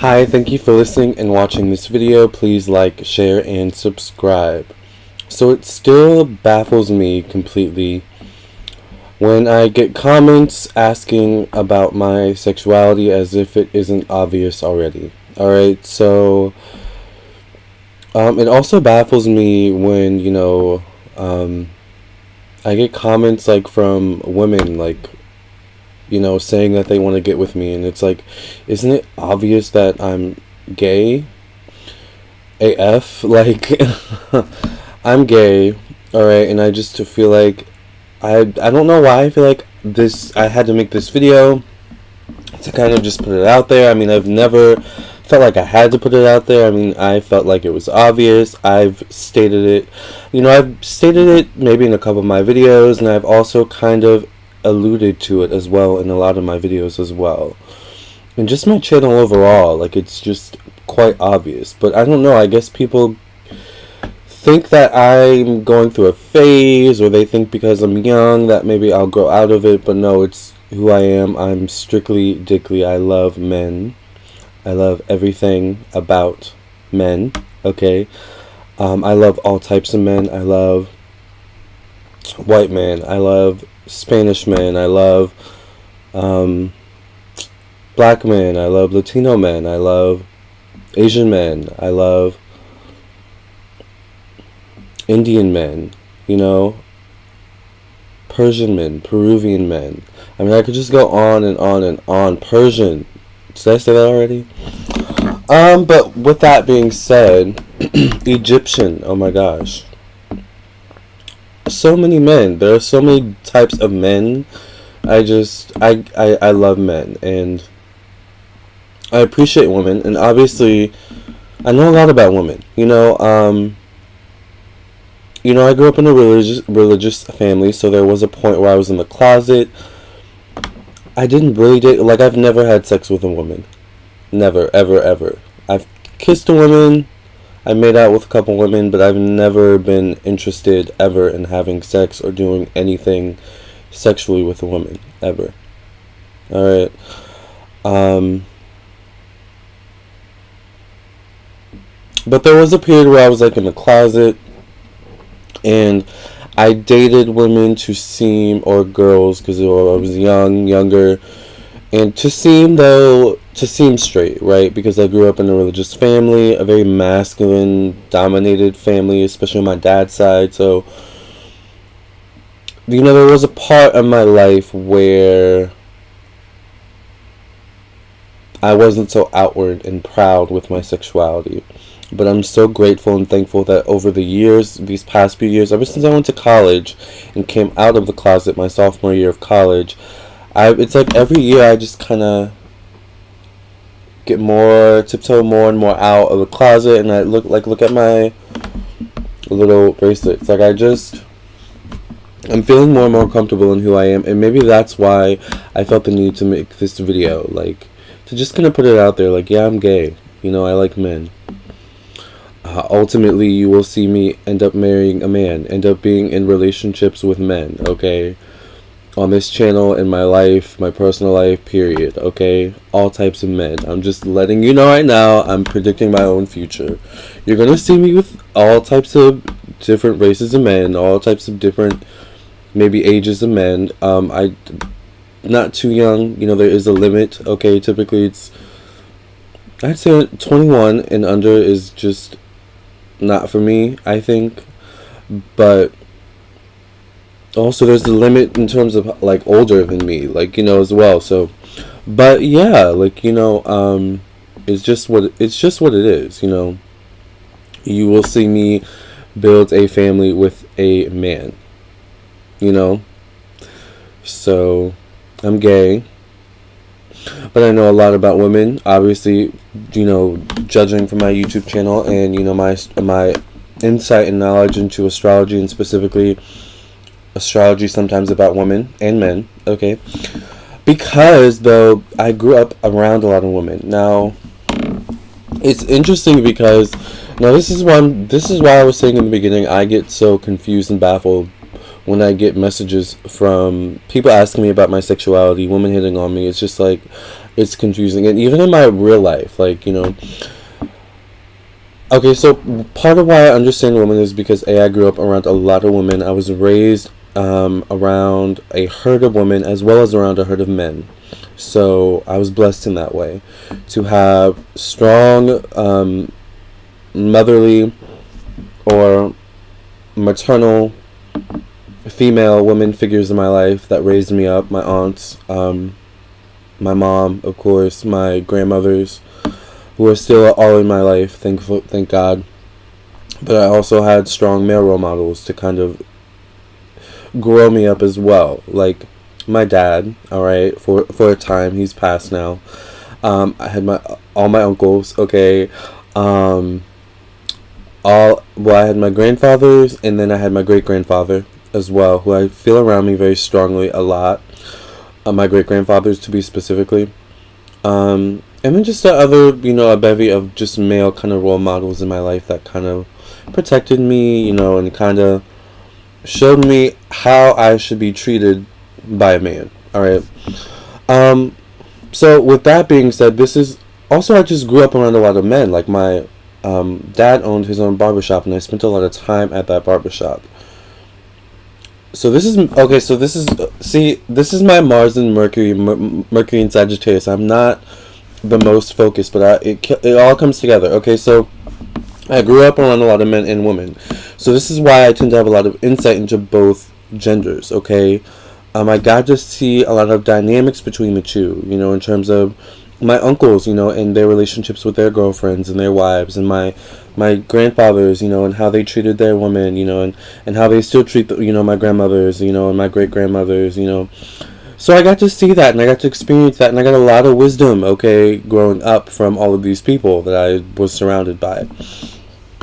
Hi, thank you for listening and watching this video. Please like, share, and subscribe. So it still baffles me completely when I get comments asking about my sexuality as if it isn't obvious already. Alright, so it also baffles me when, I get comments like from women saying that they want to get with me, and it's like, isn't it obvious that I'm gay? AF, like, I'm gay, alright, and I just feel like, I don't know why I feel like I had to make this video to kind of just put it out there. I mean, I've never felt like I had to put it out there. I mean, I felt like it was obvious. I've stated it maybe in a couple of my videos, and I've also kind of alluded to it as well in a lot of my videos as well. And just my channel overall, like, it's just quite obvious. But I don't know, I guess people think that I'm going through a phase, or they think because I'm young that maybe I'll grow out of it, but no, it's who I am. I'm strictly dickly. I love men. I love everything about men, okay? I love all types of men. I love white men. I love Spanish men. I love black men. I love Latino men. I love Asian men. I love Indian men, Persian men, Peruvian men. I mean, I could just go on and on and on. Persian. Did I say that already? But with that being said, Egyptian, oh my gosh. So many men. There are so many types of men. I love men, and I appreciate women, and obviously I know a lot about women. I grew up in a religious family, so there was a point where I was in the closet. I didn't really date, like, I've never had sex with a woman. Never, ever, ever. I've kissed a woman, I made out with a couple women, but I've never been interested ever in having sex or doing anything sexually with a woman, ever. Alright. But there was a period where I was, like, in the closet, and I dated women or girls, because I was younger, and to seem straight, right? Because I grew up in a religious family, a very masculine dominated family, especially on my dad's side. So, there was a part of my life where I wasn't so outward and proud with my sexuality. But I'm so grateful and thankful that over the years, these past few years, ever since I went to college and came out of the closet my sophomore year of college, it's like every year I just kind of tiptoe more and more out of the closet, and I look at my little bracelet. It's like I'm feeling more and more comfortable in who I am, and maybe that's why I felt the need to make this video, like, to just kind of put it out there, like, yeah, I'm gay, I like men. Ultimately, you will see me end up marrying a man, end up being in relationships with men, okay? On this channel, in my life, my personal life, period, okay? All types of men. I'm just letting you know right now, I'm predicting my own future. You're gonna see me with all types of different races of men, all types of different, maybe ages of men. I'm not too young, there is a limit, okay? Typically, I'd say 21 and under is just not for me, I think. But also there's the limit in terms of, like, older than me, like, as well. So, but yeah, like, it's just what it is. You will see me build a family with a man, so I'm gay. But I know a lot about women, obviously, judging from my YouTube channel and, my insight and knowledge into astrology, and specifically astrology sometimes about women and men, okay? Because, though, I grew up around a lot of women. Now, it's interesting because, now this is why I was saying in the beginning, I get so confused and baffled when I get messages from people asking me about my sexuality, women hitting on me. It's just like, it's confusing. And even in my real life, like, okay, so part of why I understand women is because I grew up around a lot of women. I was raised around a herd of women as well as around a herd of men. So I was blessed in that way to have strong motherly or maternal female women figures in my life that raised me up. My aunts, my mom, of course, my grandmothers, who are still all in my life, thank God. But I also had strong male role models to kind of grow me up as well. Like my dad, all right, for a time, he's passed now. I had all my uncles, okay. I had my grandfathers, and then I had my great grandfather as well, who I feel around me very strongly a lot. My great grandfathers, to be specifically. And then just a bevy of just male kind of role models in my life that kind of protected me, and kind of showed me how I should be treated by a man. All right. So with that being said, this is also, I just grew up around a lot of men. Like my dad owned his own barbershop, and I spent a lot of time at that barbershop. So this is okay. So this is my Mars and Mercury, Mercury and Sagittarius. I'm not the most focused, but it all comes together. Okay, so I grew up around a lot of men and women, so this is why I tend to have a lot of insight into both genders. Okay, I got to see a lot of dynamics between the two. In terms of my uncles, and their relationships with their girlfriends and their wives, and my grandfathers, and how they treated their women, and how they still treat my grandmothers, and my great grandmothers, So I got to see that, and I got to experience that, and I got a lot of wisdom, okay, growing up from all of these people that I was surrounded by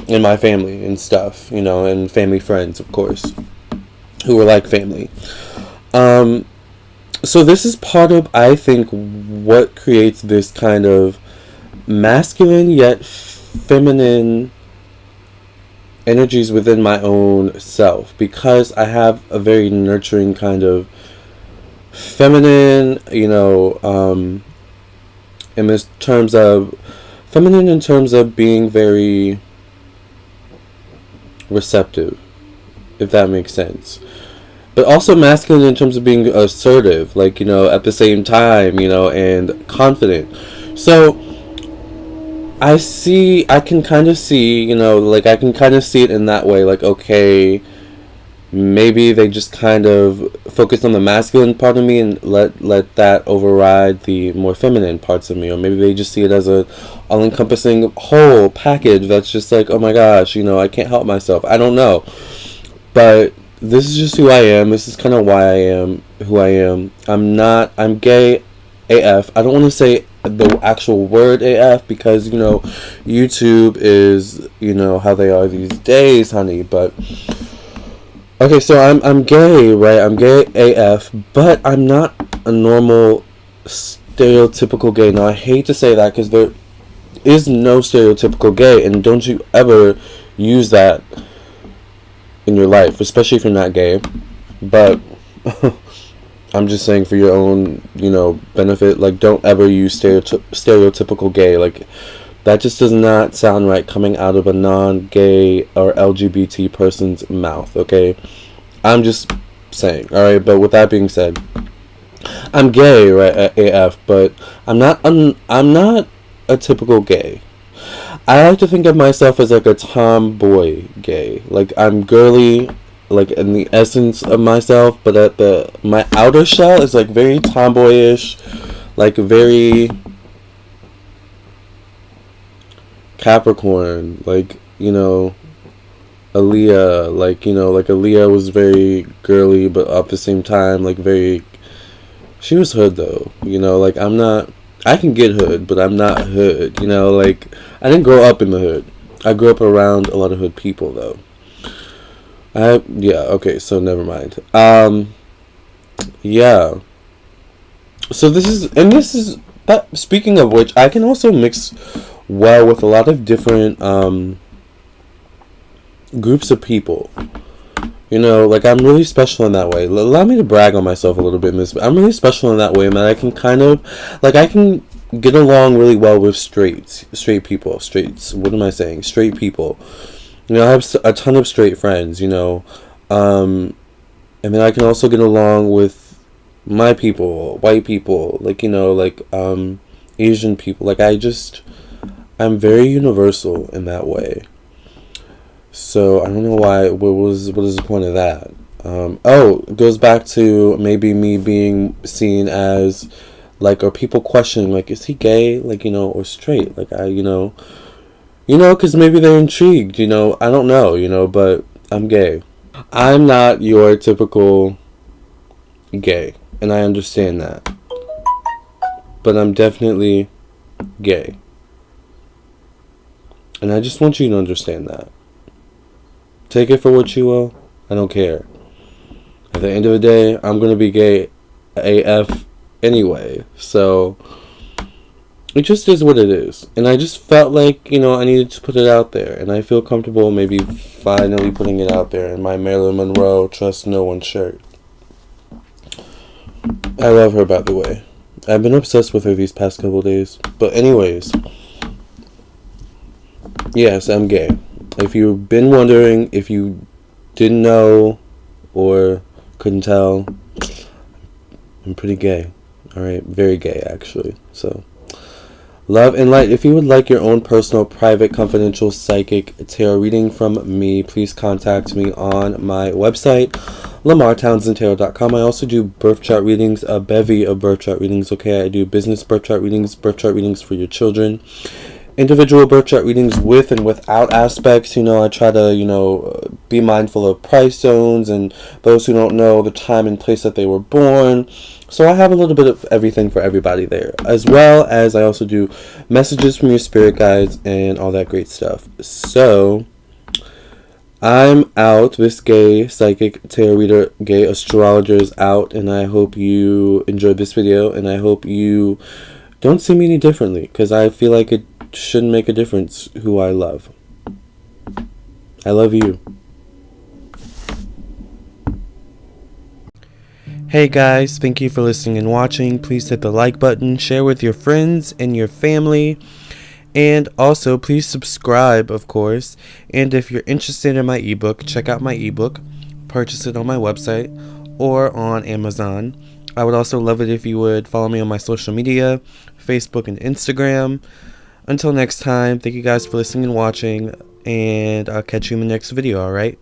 in my family and stuff, and family friends, of course, who were like family. So this is part of, I think, what creates this kind of masculine yet feminine energies within my own self, because I have a very nurturing kind of feminine, in terms of being very receptive, if that makes sense. But also masculine in terms of being assertive, like, at the same time, and confident. So I can kind of see, I can kind of see it in that way, like, okay, maybe they just kind of focus on the masculine part of me and let that override the more feminine parts of me, or maybe they just see it as a all-encompassing whole package that's just like, oh my gosh, I can't help myself. I don't know, but this is just who I am. This is kind of why I am who I am. I'm gay AF. I don't want to say the actual word AF because, YouTube is, how they are these days, honey. But, okay, so I'm gay, right? I'm gay AF, but I'm not a normal stereotypical gay. Now, I hate to say that because there is no stereotypical gay, and don't you ever use that in your life, especially if you're not gay. But I'm just saying for your own, benefit, like, don't ever use stereotypical gay. Like, that just does not sound right coming out of a non-gay or LGBT person's mouth, okay? I'm just saying, alright? But with that being said, I'm gay, right, AF, but I'm not a typical gay. I like to think of myself as like a tomboy gay. Like, I'm girly, like, in the essence of myself, but my outer shell is like very tomboyish, like very Capricorn, like, Aaliyah, like, like Aaliyah was very girly, but at the same time, like, she was hood though, like, I can get hood, but I'm not hood, like, I didn't grow up in the hood. I grew up around a lot of hood people, though. Okay, so never mind. Yeah. So this is, speaking of which, I can also mix well with a lot of different, groups of people. You know, like, I'm really special in that way. Allow me to brag on myself a little bit, Miss. I'm really special in that way, man. I can kind of, like, I can get along really well with straight people. Straights. What am I saying? Straight people. You know, I have a ton of straight friends. You know, and then I can also get along with my people, white people, like, you know, like, Asian people. Like, I'm very universal in that way. So I don't know why. What is the point of that? It goes back to maybe me being seen as, like, or people questioning, like, is he gay, like, you know, or straight? Like, because maybe they're intrigued. You know, I don't know. You know, but I'm gay. I'm not your typical gay, and I understand that. But I'm definitely gay, and I just want you to understand that. Take it for what you will. I don't care. At the end of the day, I'm going to be gay AF anyway. So, it just is what it is. And I just felt like, you know, I needed to put it out there. And I feel comfortable maybe finally putting it out there in my Marilyn Monroe Trust No One shirt. I love her, by the way. I've been obsessed with her these past couple days. But anyways, yes, I'm gay. If you've been wondering, if you didn't know or couldn't tell, I'm pretty gay. Alright, very gay, actually. So, love and light. If you would like your own personal, private, confidential psychic tarot reading from me, please contact me on my website, LamarrTownsendTarot.com. I also do birth chart readings, a bevy of birth chart readings, okay? I do business birth chart readings for your children, individual birth chart readings with and without aspects. You know, I try to, be mindful of price zones and those who don't know the time and place that they were born. So I have a little bit of everything for everybody there, as well as I also do messages from your spirit guides and all that great stuff. So I'm out. This gay psychic tarot reader, gay astrologer is out, and I hope you enjoyed this video, and I hope you don't see me any differently, because I feel like it shouldn't make a difference who I love. I love you. Hey guys, thank you for listening and watching. Please hit the like button, share with your friends and your family, and also please subscribe, of course. And if you're interested in my ebook, check out my ebook. Purchase it on my website or on Amazon. I would also love it if you would follow me on my social media, Facebook and Instagram. Until next time, thank you guys for listening and watching, and I'll catch you in the next video, alright?